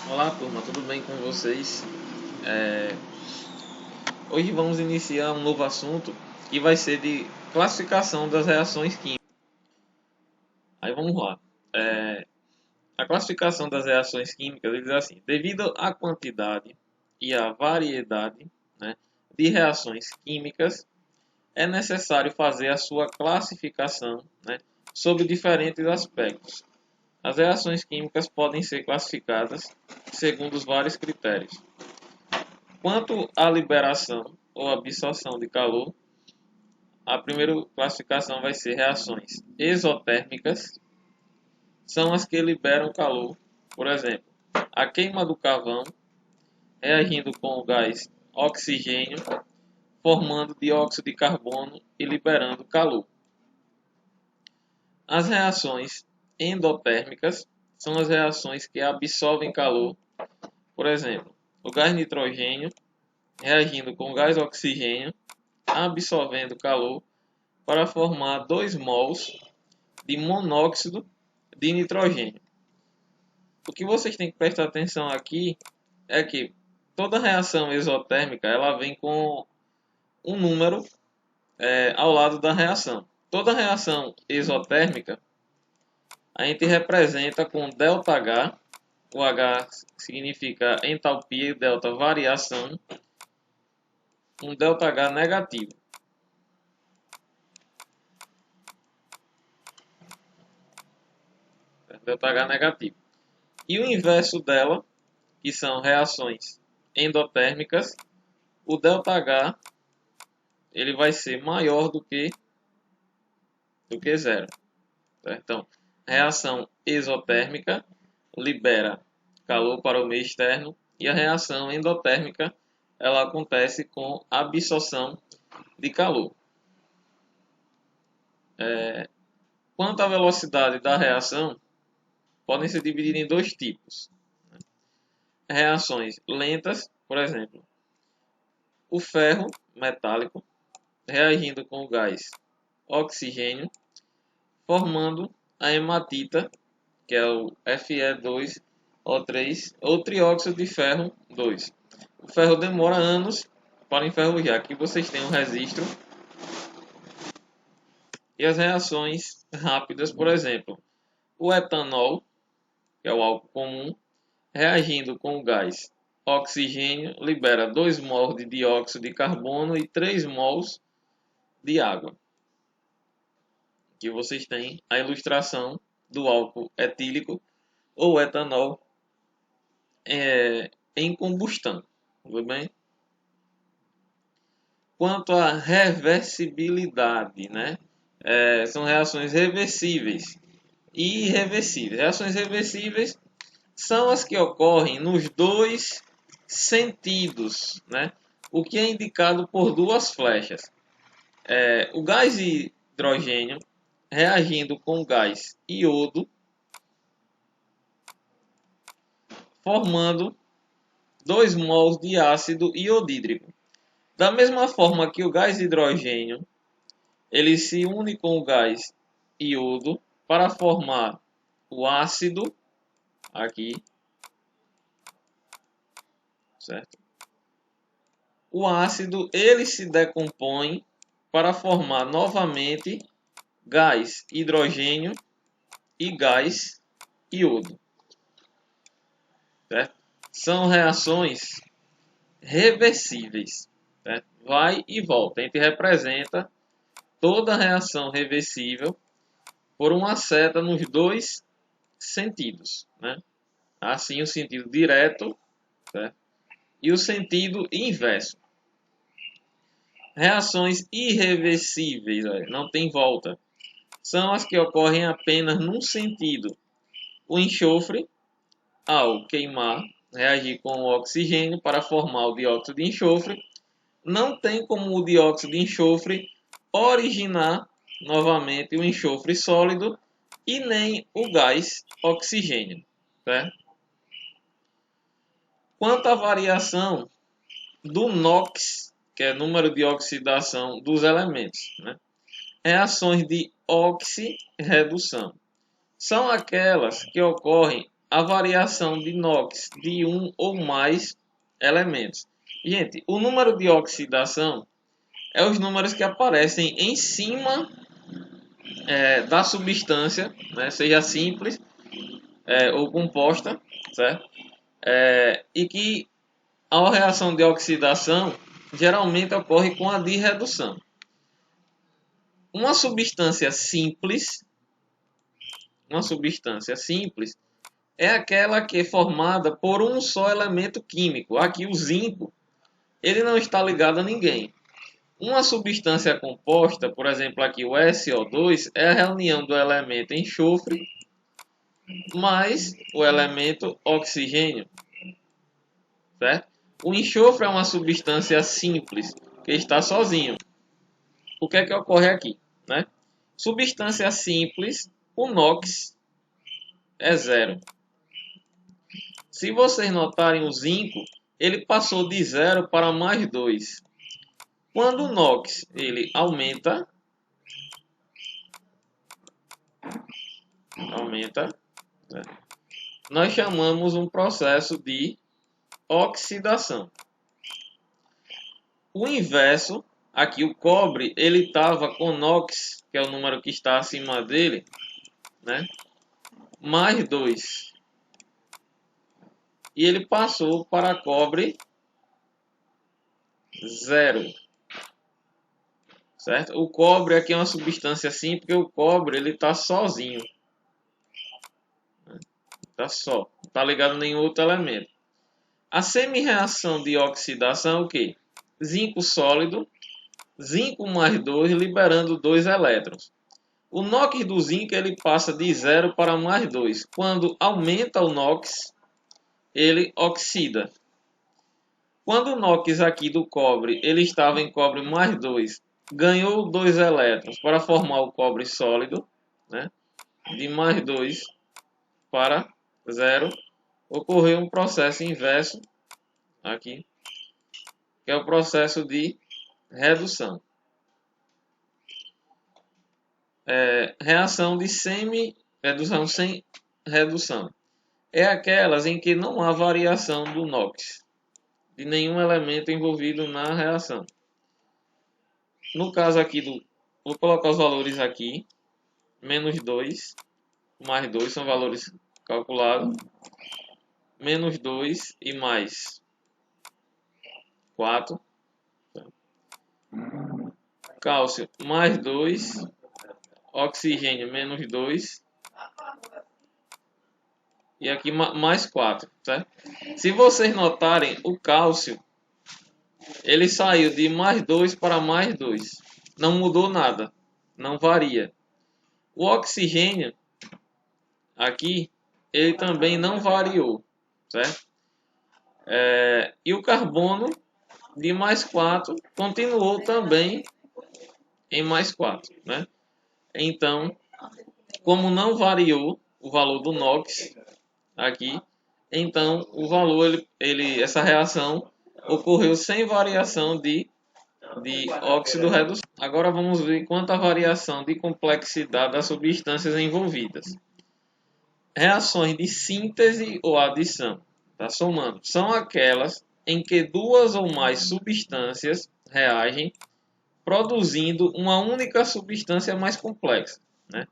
Olá turma, tudo bem com vocês? É, Hoje vamos iniciar um novo assunto que vai ser de classificação das reações químicas. Aí vamos lá. É, a classificação das reações químicas diz assim: devido à quantidade e à variedade, né, de reações químicas, é necessário fazer a sua classificação, né, sob diferentes aspectos. As reações químicas podem ser classificadas segundo os vários critérios. Quanto à liberação ou absorção de calor, a primeira classificação vai ser reações exotérmicas, são as que liberam calor. Por exemplo, a queima do carvão reagindo com o gás oxigênio, formando dióxido de carbono e liberando calor. As reações endotérmicas são as reações que absorvem calor. Por exemplo, o gás nitrogênio reagindo com o gás oxigênio, absorvendo calor para formar 2 mols de monóxido de nitrogênio. O que vocês têm que prestar atenção aqui é que toda reação exotérmica ela vem com um número ao lado da reação. Toda reação exotérmica a gente representa com ΔH, o H significa entalpia e delta variação, um ΔH negativo. ΔH negativo. E o inverso dela, que são reações endotérmicas, o ΔH ele vai ser maior do que zero. Certo? Então, reação exotérmica libera calor para o meio externo e a reação endotérmica ela acontece com absorção de calor. Quanto à velocidade da reação, podem ser divididas em dois tipos. Reações lentas, por exemplo, o ferro metálico reagindo com o gás oxigênio, formando a hematita, que é o Fe2O3, ou trióxido de ferro 2. O ferro demora anos para enferrujar. Aqui vocês têm um registro. E as reações rápidas, por exemplo, o etanol, que é o álcool comum, reagindo com o gás oxigênio, libera 2 mols de dióxido de carbono e 3 mols de água. Aqui vocês têm a ilustração do álcool etílico ou etanol em combustão. Tudo bem? Quanto à reversibilidade, né? São reações reversíveis e irreversíveis. Reações reversíveis são as que ocorrem nos dois sentidos, né? O que é indicado por duas flechas. O gás hidrogênio reagindo com o gás iodo, formando 2 mols de ácido iodídrico. Da mesma forma que o gás hidrogênio ele se une com o gás iodo para formar o ácido aqui, certo? O ácido ele se decompõe para formar novamente gás hidrogênio e gás iodo, certo? São reações reversíveis, certo? Vai e volta. A gente representa toda reação reversível por uma seta nos dois sentidos, né? Assim, o sentido direto, certo? E o sentido inverso. Reações irreversíveis, não tem volta, são as que ocorrem apenas num sentido. O enxofre, ao queimar, reagir com o oxigênio para formar o dióxido de enxofre, não tem como o dióxido de enxofre originar novamente o enxofre sólido e nem o gás oxigênio. Certo? Quanto à variação do NOx, que é número de oxidação dos elementos, né? Reações de oxirredução são aquelas que ocorrem a variação de NOx de um ou mais elementos. Gente, o número de oxidação é os números que aparecem em cima da substância, né, seja simples ou composta, certo? E que a reação de oxidação geralmente ocorre com a de redução. Uma substância simples é aquela que é formada por um só elemento químico. Aqui o zinco, ele não está ligado a ninguém. Uma substância composta, por exemplo aqui o SO2, é a reunião do elemento enxofre mais o elemento oxigênio, certo? O enxofre é uma substância simples que está sozinho. O que é que ocorre aqui, né? Substância simples, o NOx é zero. Se vocês notarem o zinco, ele passou de 0 para mais 2. Quando o NOx ele aumenta, né, nós chamamos um processo de oxidação. O inverso, aqui o cobre, ele estava com NOx, que é o número que está acima dele, né, mais 2. E ele passou para cobre 0. Certo? O cobre aqui é uma substância simples, porque o cobre ele está sozinho. Está só. Não está ligado a nenhum outro elemento. A semi-reação de oxidação é o quê? Zinco sólido, zinco mais 2, liberando 2 elétrons. O NOx do zinco ele passa de 0 para mais 2. Quando aumenta o NOx, ele oxida. Quando o NOx aqui do cobre ele estava em cobre mais 2, ganhou 2 elétrons para formar o cobre sólido, né? De mais 2 para 0, ocorreu um processo inverso aqui, que é o processo de redução. Reação de redução sem redução é aquelas em que não há variação do NOx, de nenhum elemento envolvido na reação. No caso aqui vou colocar os valores aqui, menos 2, mais 2 são valores calculados, menos 2 e mais 4, cálcio mais 2, oxigênio menos 2, e aqui mais 4, certo? Se vocês notarem, o cálcio ele saiu de mais 2 para mais 2, não mudou nada, não varia. O oxigênio aqui ele também não variou, certo? E o carbono de mais 4 continuou também em mais 4, né? Então, como não variou o valor do NOx aqui, então o valor essa reação ocorreu sem variação de óxido redução. Agora vamos ver quanto à variação de complexidade das substâncias envolvidas. Reações de síntese ou adição, tá somando, são aquelas em que duas ou mais substâncias reagem produzindo uma única substância mais complexa, né?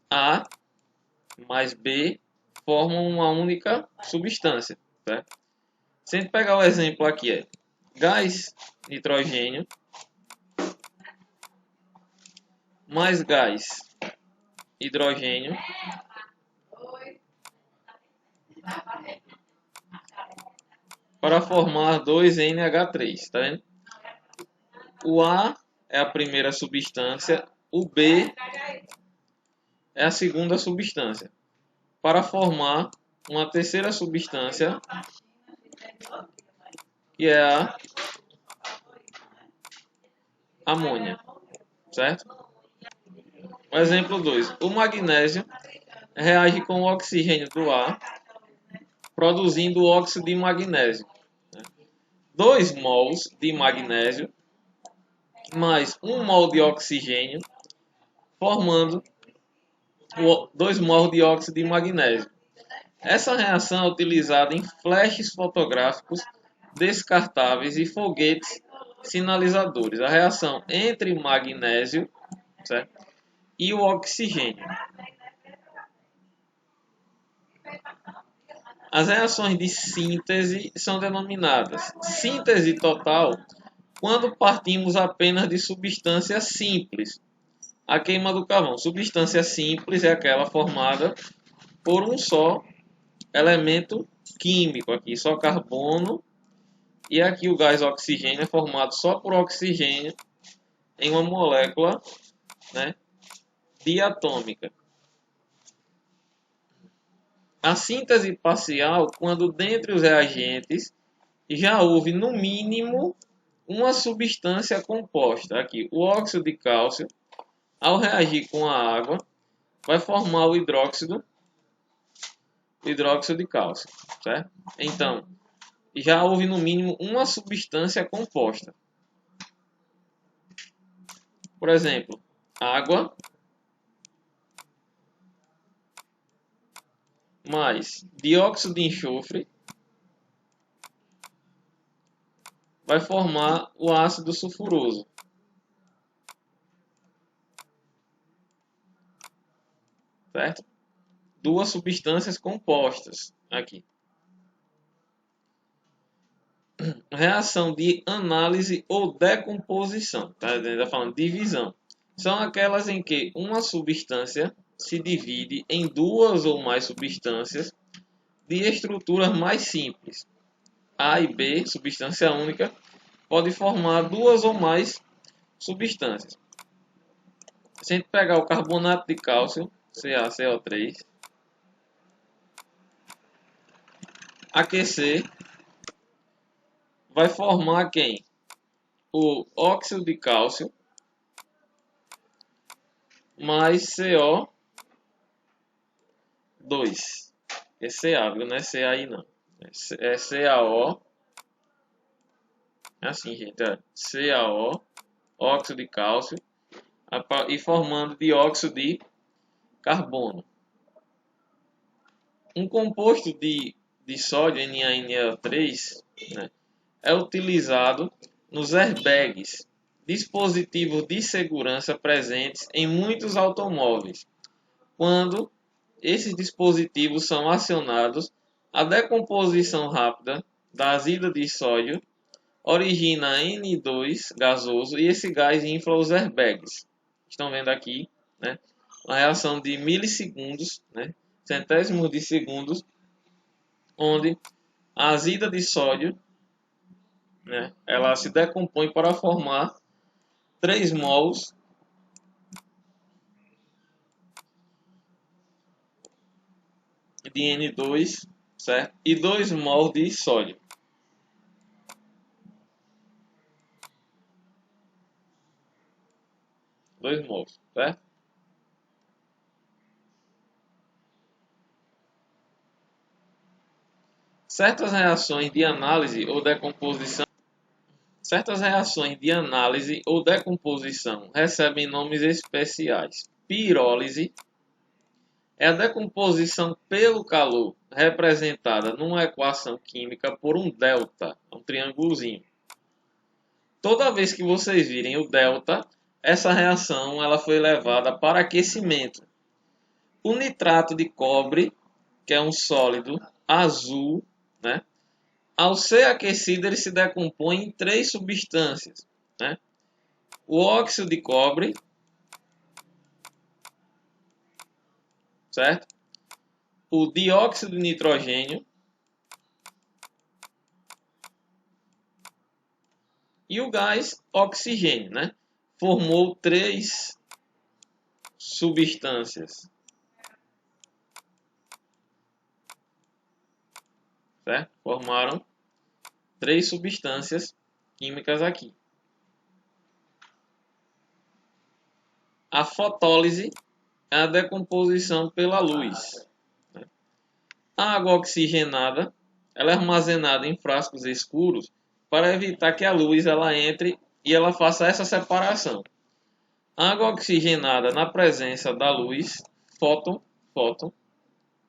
A mais B formam uma única substância, certo? Se a gente pegar o exemplo aqui, gás nitrogênio mais gás hidrogênio para formar 2NH3, tá vendo? O A é a primeira substância, o B é a segunda substância, para formar uma terceira substância, que é a amônia, certo? O exemplo 2. O magnésio reage com o oxigênio do ar, produzindo óxido de magnésio. 2 mols de magnésio mais 1 mol de oxigênio, formando 2 mols de óxido de magnésio. Essa reação é utilizada em flashes fotográficos descartáveis e foguetes sinalizadores. A reação entre magnésio, certo, e o oxigênio. As reações de síntese são denominadas síntese total quando partimos apenas de substâncias simples. A queima do carvão. Substância simples é aquela formada por um só elemento químico, aqui só carbono, e aqui o gás oxigênio é formado só por oxigênio em uma molécula, né, diatômica. A síntese parcial, quando dentre os reagentes já houve no mínimo uma substância composta. Aqui, o óxido de cálcio, ao reagir com a água, vai formar o hidróxido de cálcio, certo? Então, já houve no mínimo uma substância composta. Por exemplo, água mais dióxido de enxofre vai formar o ácido sulfuroso. Certo? Duas substâncias compostas aqui. Reação de análise ou decomposição, tá? Está falando divisão. São aquelas em que uma substância se divide em duas ou mais substâncias de estruturas mais simples. A e B, substância única, pode formar duas ou mais substâncias. Se a gente pegar o carbonato de cálcio, CaCO3, aquecer, vai formar quem? O óxido de cálcio mais CO2. É CA, não é CAI não. É CaO. É assim, gente. É CaO, óxido de cálcio, e formando dióxido de carbono. Um composto de sódio, NaNO3, né, é utilizado nos airbags, dispositivos de segurança presentes em muitos automóveis. Quando esses dispositivos são acionados, a decomposição rápida da azida de sódio origina N2 gasoso e esse gás infla os airbags. Estão vendo aqui, né, uma reação de milissegundos, né, centésimos de segundos, onde a azida de sódio, né, ela se decompõe para formar 3 mols de N2, certo? E 2 mols de sódio. Dois mols, certo? Certas reações de análise ou decomposição recebem nomes especiais. Pirólise é a decomposição pelo calor, representada numa equação química por um delta, um triângulozinho. Toda vez que vocês virem o delta, essa reação ela foi levada para aquecimento. O nitrato de cobre, que é um sólido azul, né? Ao ser aquecido, ele se decompõe em 3 substâncias, né? O óxido de cobre, certo? O dióxido de nitrogênio e o gás oxigênio, né? Formou 3 substâncias, certo? Formaram 3 substâncias químicas aqui. A fotólise é a decomposição pela luz. A água oxigenada ela é armazenada em frascos escuros para evitar que a luz ela entre e ela faça essa separação. A água oxigenada na presença da luz, fóton,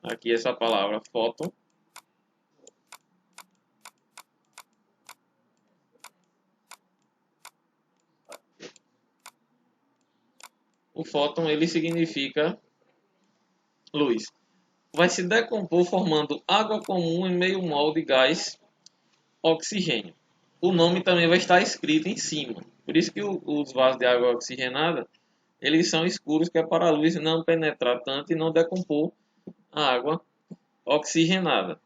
aqui essa palavra fóton. O fóton ele significa luz. Vai se decompor formando água comum em meio mol de gás oxigênio. O nome também vai estar escrito em cima. Por isso que os vasos de água oxigenada eles são escuros, que é para a luz não penetrar tanto e não decompor a água oxigenada.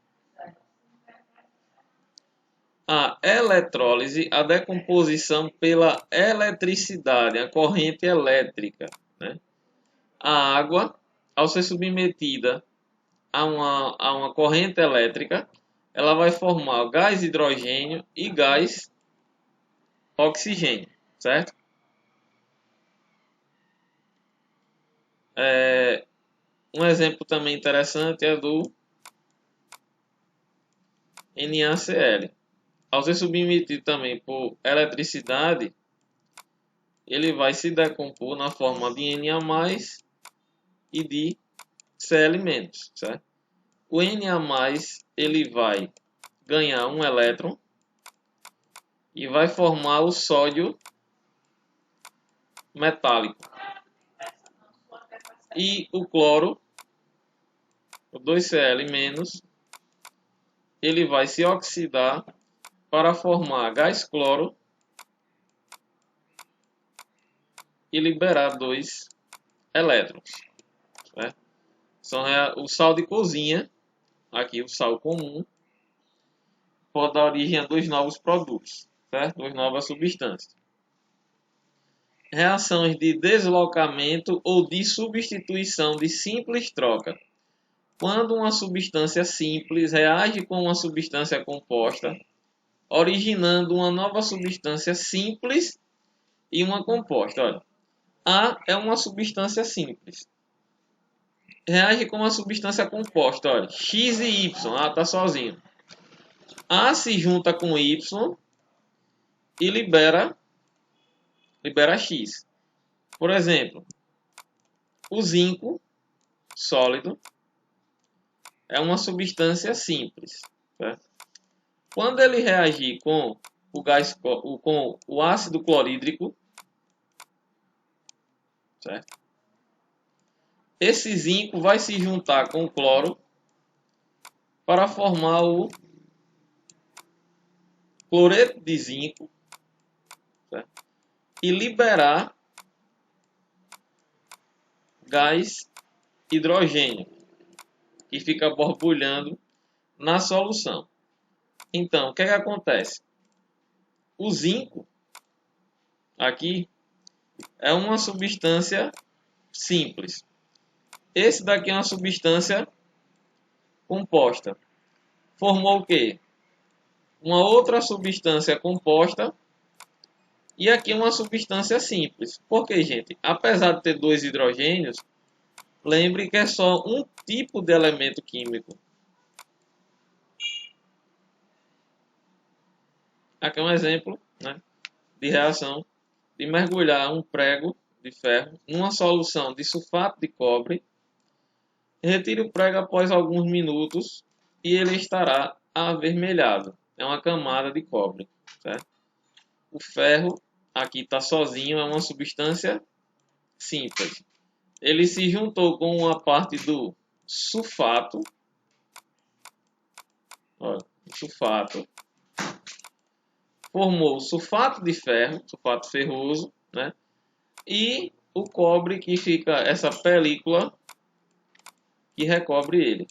A eletrólise, a decomposição pela eletricidade, a corrente elétrica, né? A água, ao ser submetida a uma corrente elétrica, ela vai formar o gás hidrogênio e gás oxigênio, certo? Um exemplo também interessante é do NaCl. Ao ser submetido também por eletricidade, ele vai se decompor na forma de Na+, e de Cl-, certo? O Na+, ele vai ganhar um elétron e vai formar o sódio metálico. E o cloro, o 2Cl-, ele vai se oxidar para formar gás cloro e liberar 2 elétrons, né? O sal de cozinha, aqui o sal comum, pode dar origem a 2 novos produtos, certo? 2 novas substâncias. Reações de deslocamento ou de substituição de simples troca. Quando uma substância simples reage com uma substância composta, originando uma nova substância simples e uma composta. Olha, A é uma substância simples. Reage com uma substância composta. Olha, X e Y. A está sozinho. A se junta com Y e libera X. Por exemplo, o zinco sólido é uma substância simples, certo? Quando ele reagir com com o ácido clorídrico, certo? Esse zinco vai se juntar com o cloro para formar o cloreto de zinco, certo? E liberar gás hidrogênio, que fica borbulhando na solução. Então, o que acontece? O zinco aqui é uma substância simples. Esse daqui é uma substância composta. Formou o quê? Uma outra substância composta e aqui uma substância simples. Por quê, gente? Apesar de ter 2 hidrogênios, lembre que é só um tipo de elemento químico. Aqui é um exemplo, né, de reação de mergulhar um prego de ferro numa solução de sulfato de cobre. Retire o prego após alguns minutos e ele estará avermelhado. É uma camada de cobre, certo? O ferro aqui está sozinho, é uma substância simples. Ele se juntou com uma parte do sulfato, olha, sulfato, formou sulfato de ferro, sulfato ferroso, né? E o cobre, que fica essa película que recobre ele.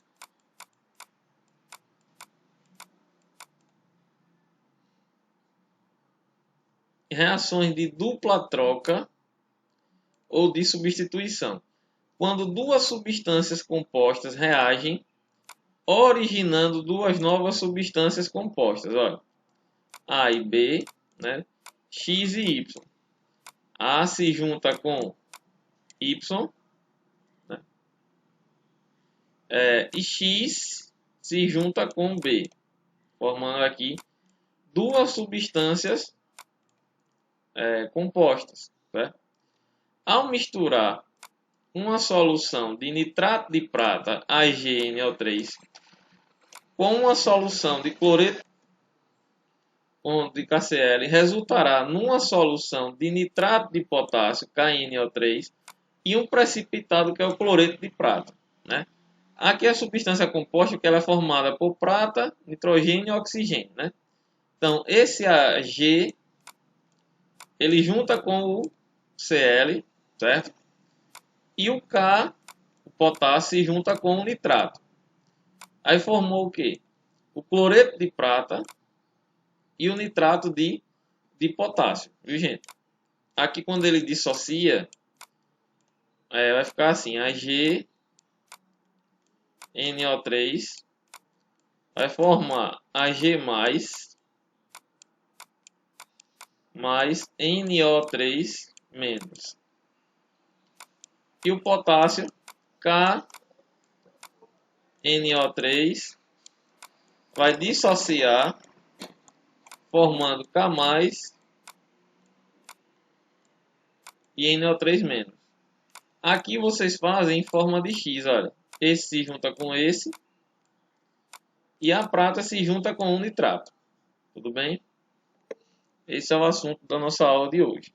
Reações de dupla troca ou de substituição. Quando duas substâncias compostas reagem, originando 2 novas substâncias compostas. Olha, A e B, né? X e Y. A se junta com Y, né? E X se junta com B, formando aqui 2 substâncias compostas, certo? Ao misturar uma solução de nitrato de prata AgNO3 com uma solução de cloreto de KCl resultará numa solução de nitrato de potássio KNO3 e um precipitado que é o cloreto de prata, né? Aqui a substância composta que ela é formada por prata, nitrogênio e oxigênio, né? Então esse Ag ele junta com o Cl, certo? E o K, o potássio, se junta com o nitrato. Aí formou o que? O cloreto de prata e o nitrato de potássio, viu, gente? Aqui quando ele dissocia, vai ficar assim, AgNO3 vai formar Ag+, mais NO3 menos. E o potássio, KNO3 vai dissociar, formando K+, e NO3 menos. Aqui vocês fazem em forma de X, olha. Esse se junta com esse. E a prata se junta com o nitrato. Tudo bem? Esse é o assunto da nossa aula de hoje.